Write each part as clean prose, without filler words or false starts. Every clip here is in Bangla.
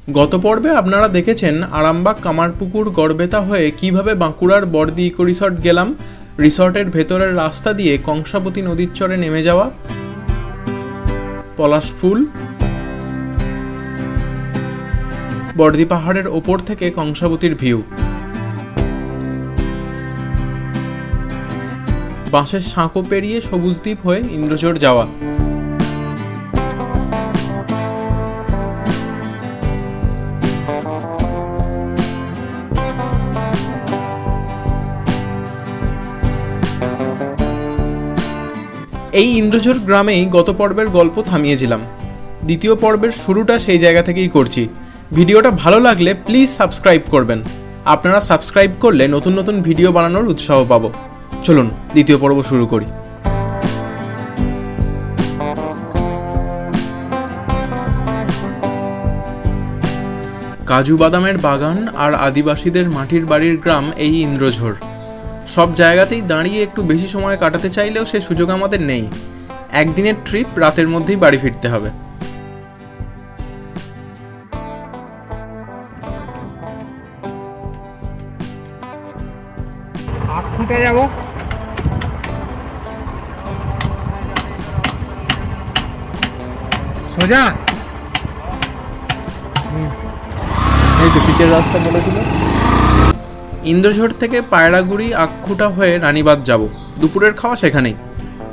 গত পর্বে আপনারা দেখেছেন আরামবাগ কামারপুকুর গড়বেতা হয়ে কিভাবে বাঁকুড়ার বর্দি ইকো রিসর্ট গেলাম, রিসর্টের ভেতরের রাস্তা দিয়ে কংসাবতী নদীর চরে নেমে যাওয়া, পলাশফুল, বর্দি পাহাড়ের ওপর থেকে কংসাবতীর ভিউ, বাঁশের সাঁকো পেরিয়ে সবুজদ্বীপ হয়ে ইন্দ্রচর যাওয়া। এই ইন্দ্রঝর গ্রামেই গত পর্বের গল্প থামিয়েছিলাম। দ্বিতীয় পর্বের শুরুটা সেই জায়গা থেকেই করছি। ভিডিওটা ভালো লাগলে প্লিজ সাবস্ক্রাইব করবেন। আপনারা সাবস্ক্রাইব করলে নতুন নতুন ভিডিও বানানোর উৎসাহ পাবো। চলুন দ্বিতীয় পর্ব শুরু করি। কাজু বাদামের বাগান আর আদিবাসীদের মাটির বাড়ির গ্রাম এই ইন্দ্রঝর। সব জায়গাতেই দাঁড়িয়ে একটু বেশি সময় কাটাতে চাইলেও সে সুযোগ আমাদের নেই। একদিনের ট্রিপ, রাতের মধ্যেই বাড়ি ফিরতে হবে। যাব সোজা এই তো পিচের রাস্তা বলেছিল। ইন্দ্রঝর থেকে পায়রাগুড়ি আক্ষুটা হয়ে রানীবাঁধ যাব। দুপুরের খাওয়া সেখানেই।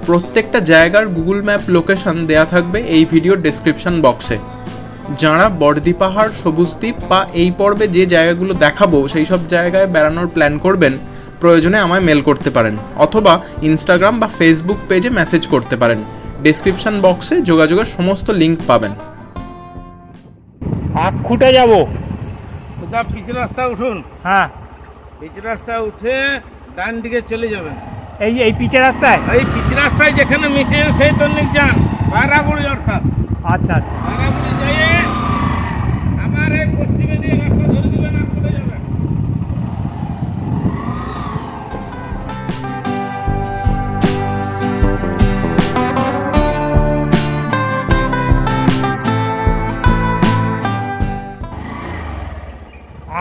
প্রত্যেকটা জায়গার গুগল ম্যাপ লোকেশন দেয়া থাকবে এই ভিডিওর ডেসক্রিপশন বক্সে। যাঁরা বর্দি পাহাড়, সবুজদ্বীপ বা এই পর্বে যে জায়গাগুলো দেখাবো সেই সব জায়গায় বেড়ানোর প্ল্যান করবেন, প্রয়োজনে আমায় মেল করতে পারেন অথবা ইনস্টাগ্রাম বা ফেসবুক পেজে মেসেজ করতে পারেন। ডেসক্রিপশন বক্সে যোগাযোগের সমস্ত লিঙ্ক পাবেন। আক্ষুটা যাব, সোজা পিচ রাস্তা উঠুন। হ্যাঁ, পিচ রাস্তা উঠে ডান দিকে চলে যাবেন। এই পিচের রাস্তায়, এই পিচ রাস্তায় যেখানে মিশে সেই তন্নিক যান পায়রাগুড়ি অর্থাৎ। আচ্ছা পায়রাগুড়ি যাইয়ে আবার এই পশ্চিমে দিয়ে রাস্তা ধরে দিবেন আর চলে যাবেন।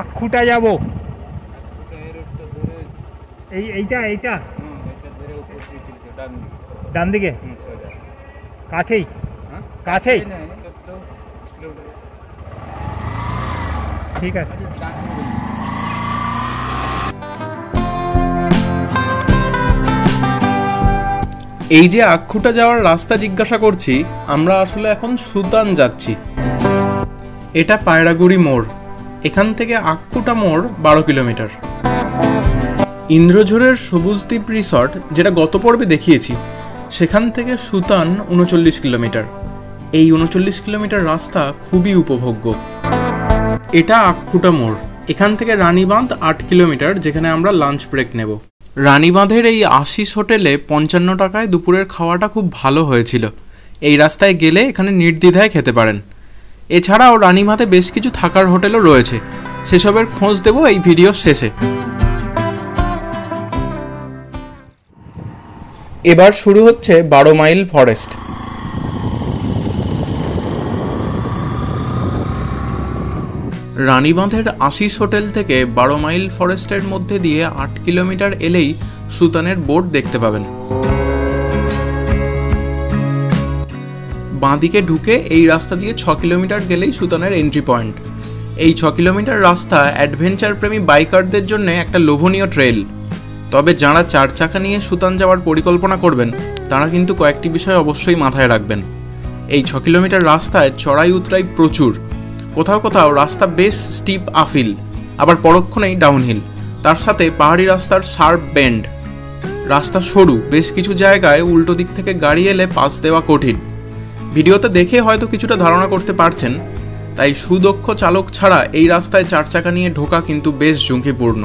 আক্ষুটা যাব, এইটা ডান দিকে কাছেই কাছেই। ঠিক আছে। এই যে আক্ষুটা যাওয়ার রাস্তা জিজ্ঞাসা করছি, আমরা আসলে এখন সুতান যাচ্ছি। এটা পায়রাগুড়ি মোড়। এখান থেকে আক্ষুটা মোড় 12 কিলোমিটার। ইন্দ্রঝরের সবুজদ্বীপ রিসর্ট, যেটা গত পর্বে দেখিয়েছি, সেখান থেকে সুতান 39 কিলোমিটার। এই 39 কিলোমিটার রাস্তা খুবই উপভোগ্য। এটা আক্ষুটা মোড়। এখান থেকে রানীবাঁধ 8 কিলোমিটার, যেখানে আমরা লাঞ্চ ব্রেক নেব। রানীবাঁধের এই আশিস হোটেলে 55 টাকায় দুপুরের খাওয়াটা খুব ভালো হয়েছিল। এই রাস্তায় গেলে এখানে নির্দ্বিধায় খেতে পারেন। এছাড়াও রানীবাঁধে বেশ কিছু থাকার হোটেলও রয়েছে, সেসবের খোঁজ দেব এই ভিডিওর শেষে। এবার শুরু হচ্ছে 12 মাইল ফরেস্ট। রানীবাঁধের আশিস হোটেল থেকে 12 মাইল ফরেস্টের মধ্যে দিয়ে 8 কিলোমিটার এলেই সুতানের বোর্ড দেখতে পাবেন। বাঁদিকে ঢুকে এই রাস্তা দিয়ে 6 কিলোমিটার গেলেই সুতানের এন্ট্রি পয়েন্ট। এই 6 কিলোমিটার রাস্তা অ্যাডভেঞ্চার প্রেমী বাইকারদের জন্য একটা লোভনীয় ট্রেল। তবে যাঁরা 4 চাকা নিয়ে সুতান যাওয়ার পরিকল্পনা করবেন, তারা কিন্তু কয়েকটি বিষয় অবশ্যই মাথায় রাখবেন। এই 6 কিলোমিটার রাস্তায় চড়াই উতরাই প্রচুর। কোথাও কোথাও রাস্তা বেশ স্টিপ আফিল, আবার পরক্ষণেই ডাউনহিল। তার সাথে পাহাড়ি রাস্তার শার্প বেন্ড। রাস্তা সরু, বেশ কিছু জায়গায় উল্টো দিক থেকে গাড়ি এলে পাস দেওয়া কঠিন। ভিডিওতে দেখে হয়তো কিছুটা ধারণা করতে পারছেন। তাই সুদক্ষ চালক ছাড়া এই রাস্তায় 4 চাকা নিয়ে ঢোকা কিন্তু বেশ ঝুঁকিপূর্ণ।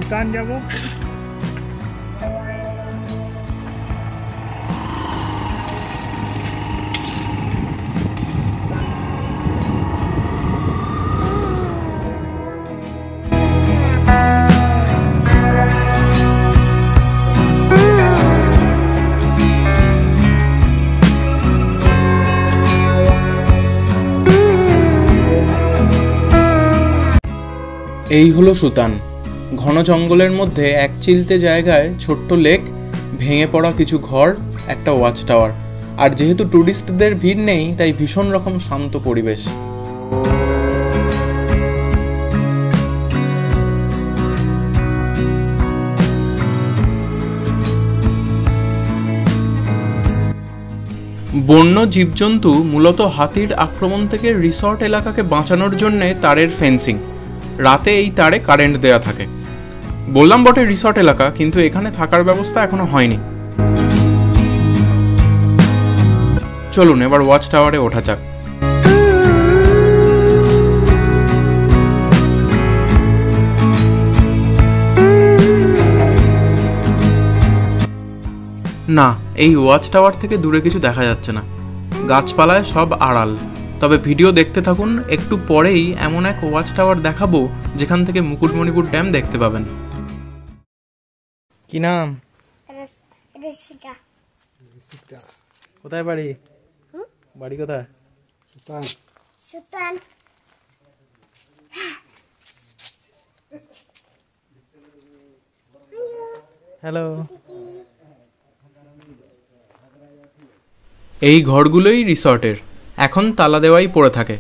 সুতান যাব। এই হলো সুতান। ঘন জঙ্গলের মধ্যে এক চিলতে জায়গায় ছোট্ট লেক, ভেঙে পড়া কিছু ঘর, একটা ওয়াচ টাওয়ার। আর যেহেতু ট্যুরিস্টদের ভিড় নেই, তাই ভীষণ রকম শান্ত পরিবেশ। বন্য জীবজন্তু, মূলত হাতির আক্রমণ থেকে রিসর্ট এলাকাকে বাঁচানোর জন্যে তারের ফেন্সিং। রাতে এই তারে কারেন্ট দেয়া থাকে। বললাম বটে রিসর্ট এলাকা, কিন্তু এখানে থাকার ব্যবস্থা এখনো হয়নি। চলুন এবার ওয়াচ টাওয়ারে ওঠা যাক। না, এই ওয়াচ টাওয়ার থেকে দূরে কিছু দেখা যাচ্ছে না, গাছপালায় সব আড়াল। তবে ভিডিও দেখতে থাকুন, একটু পরেই এমন এক ওয়াচ টাওয়ার দেখাবো যেখান থেকে মুকুটমণিপুর ড্যাম দেখতে পাবেন। কি নাম? কোথায় বাড়ি? বাড়ি কোথায়? সুতান। হ্যালো। এই ঘরগুলোই রিসর্টের, এখন তালা দেওয়াই পড়ে থাকে।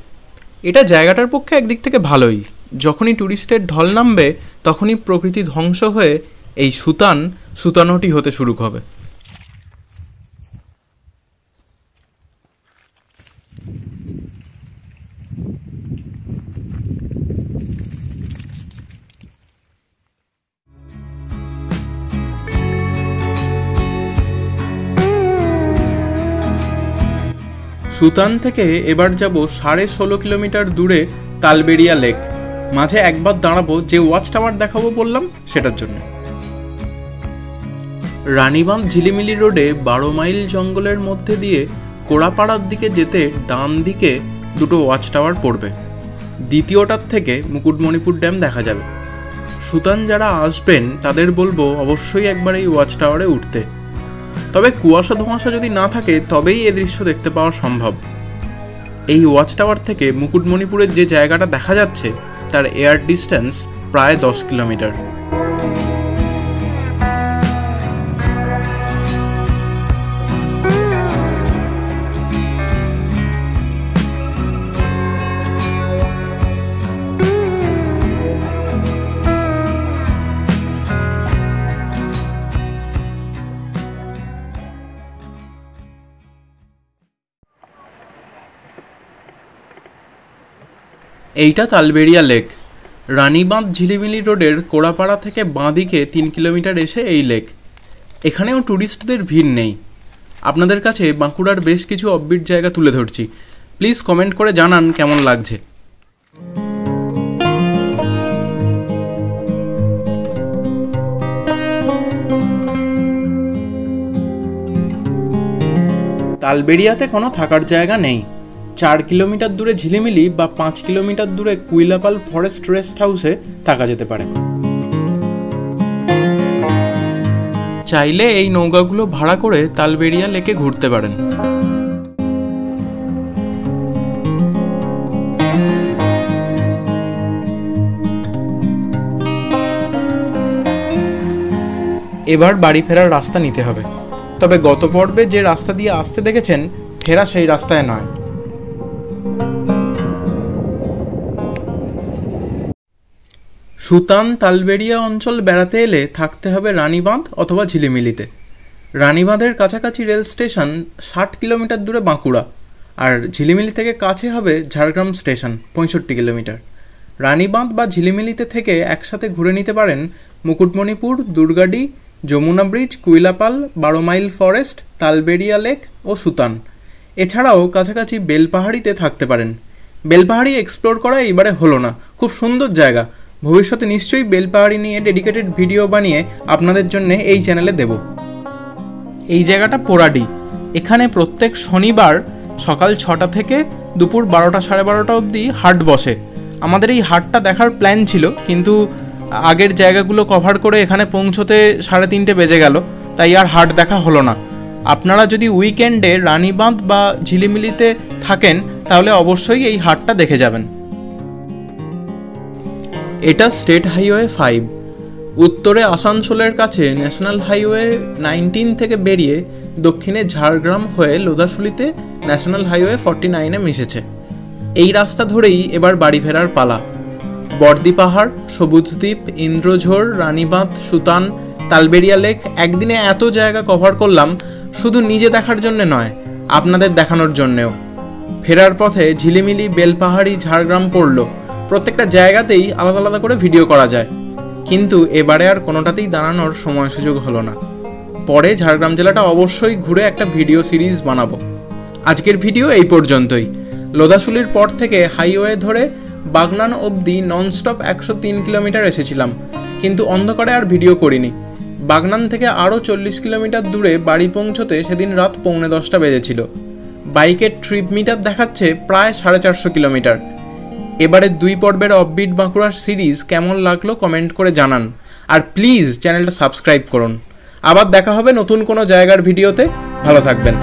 এটা জায়গাটার পক্ষে একদিক থেকে ভালোই। যখনই ট্যুরিস্টের ঢল নামবে, তখনই প্রকৃতি ধ্বংস হয়ে এই সুতানোটি হতে শুরু হবে। সুতান থেকে এবার যাব 16.5 কিলোমিটার দূরে তালবেড়িয়া লেক। মাঝে একবার দাঁড়াবো যে ওয়াচ টাওয়ার দেখাবো বললাম সেটার জন্য। রানীবাঁধ ঝিলিমিলি রোডে 12 মাইল জঙ্গলের মধ্যে দিয়ে কোড়াপাড়ার দিকে যেতে ডান দিকে দুটো ওয়াচ টাওয়ার পড়বে। দ্বিতীয়টার থেকে মুকুটমণিপুর ড্যাম দেখা যাবে। সুতান যারা আসবেন তাদের বলবো অবশ্যই একবার এই ওয়াচ টাওয়ারে উঠতে। তবে কুয়াশা ধোঁয়াশা যদি না থাকে তবেই এ দৃশ্য দেখতে পাওয়া সম্ভব। এই ওয়াচ টাওয়ার থেকে মুকুটমণিপুরের যে জায়গাটা দেখা যাচ্ছে তার এয়ার ডিস্টেন্স প্রায় 10 কিলোমিটার। এইটা তালবেড়িয়া লেক। রানীবাঁধ ঝিলিমিলি রোডের কোড়াপাড়া থেকে বাঁদিকে 3 কিলোমিটার এসে এই লেক। এখানেও ট্যুরিস্টদের ভিড় নেই। আপনাদের কাছে বাঁকুড়ার বেশ কিছু অফবিট জায়গা তুলে ধরছি, প্লিজ কমেন্ট করে জানান কেমন লাগছে। তালবেড়িয়াতে কোনো থাকার জায়গা নেই। 4 কিলোমিটার দূরে ঝিলিমিলি বা 5 কিলোমিটার দূরে কুইলাপাল ফরেস্ট রেস্ট হাউসে থাকা যেতে পারে। চাইলে এই নৌকাগুলো ভাড়া করে তালবেড়িয়া লেকে ঘুরতে পারেন। এবার বাড়ি ফেরার রাস্তা নিতে হবে। তবে গত পর্বে যে রাস্তা দিয়ে আসতে দেখেছেন, ফেরা সেই রাস্তায় নয়। সুতান তালবেড়িয়া অঞ্চল বেড়াতে এলে থাকতে হবে রানীবাঁধ অথবা ঝিলিমিলিতে। রানীবাঁধের কাছাকাছি রেল স্টেশন 60 কিলোমিটার দূরে বাঁকুড়া, আর ঝিলিমিলি থেকে কাছে হবে ঝাড়গ্রাম স্টেশন 65 কিলোমিটার। রানীবাঁধ বা ঝিলিমিলিতে থেকে একসাথে ঘুরে নিতে পারেন Mukutmanipur, Durgadi, Jamuna bridge, Kuilapal, 12 mile forest, Talberia lake ও সুতান। এছাড়াও কাছাকাছি বেলপাহাড়িতে থাকতে পারেন। বেলপাহাড়ি এক্সপ্লোর করা এবারে হলো না, খুব সুন্দর জায়গা, ভবিষ্যতে নিশ্চয়ই বেলপাহাড়ি নিয়ে ডেডিকেটেড ভিডিও বানিয়ে আপনাদের জন্য এই চ্যানেলে দেব। এই জায়গাটা পোড়াডি। এখানে প্রত্যেক শনিবার সকাল 6টা থেকে দুপুর 12টা সাড়ে 12টা অবধি হাট বসে। আমাদের এই হাটটা দেখার প্ল্যান ছিল, কিন্তু আগের জায়গাগুলো কভার করে এখানে পৌঁছতে 3:30 বেজে গেল, তাই আর হাট দেখা হলো না। আপনারা যদি উইকেন্ডে রানীবাঁধ বা ঝিলিমিলিতে থাকেন তাহলে অবশ্যই এই হাটটা দেখে যাবেন। এটা স্টেট হাইওয়ে 5। উত্তরে আসানসোলের কাছে ন্যাশনাল হাইওয়ে 19 থেকে বেরিয়ে দক্ষিণে ঝাড়গ্রাম হয়ে লোধাশুলিতে ন্যাশনাল হাইওয়ে 49-এ মিশেছে। এই রাস্তা ধরেই এবার বাড়ি ফেরার পালা। বর্দি পাহাড়, সবুজদ্বীপ, ইন্দ্রঝোড়, রানীবাঁধ, সুতান, তালবেরিয়া লেক, একদিনে এত জায়গা কভার করলাম শুধু নিজে দেখার জন্য নয়, আপনাদের দেখানোর জন্যেও। ফেরার পথে ঝিলিমিলি, বেলপাহাড়ি, ঝাড়গ্রাম পড়ল। প্রত্যেকটা জায়গাতেই আলাদা আলাদা করে ভিডিও করা যায়, কিন্তু এবারে আর কোনোটাতেই দাঁড়ানোর সময় সুযোগ হলো না। পরে ঝাড়গ্রাম জেলাটা অবশ্যই ঘুরে একটা ভিডিও সিরিজ বানাবো। আজকের ভিডিও এই পর্যন্তই। লোধাশুলির পর থেকে হাইওয়ে ধরে বাগনান অবধি ননস্টপ 103 কিলোমিটার এসেছিলাম, কিন্তু অন্ধকারে আর ভিডিও করিনি। বাগনান থেকে আরও 40 কিলোমিটার দূরে বাড়ি পৌঁছতে সেদিন রাত 9:45 বেজেছিল। বাইকের ট্রিপ মিটার দেখাচ্ছে প্রায় 450 কিলোমিটার। এবারে 2 পর্বের অফবিট বাঁকুড়ার সিরিজ কেমন লাগলো কমেন্ট করে জানান, আর প্লিজ চ্যানেলটা সাবস্ক্রাইব করুন। আবার দেখা হবে নতুন কোনো জায়গার ভিডিওতে। ভালো থাকবেন।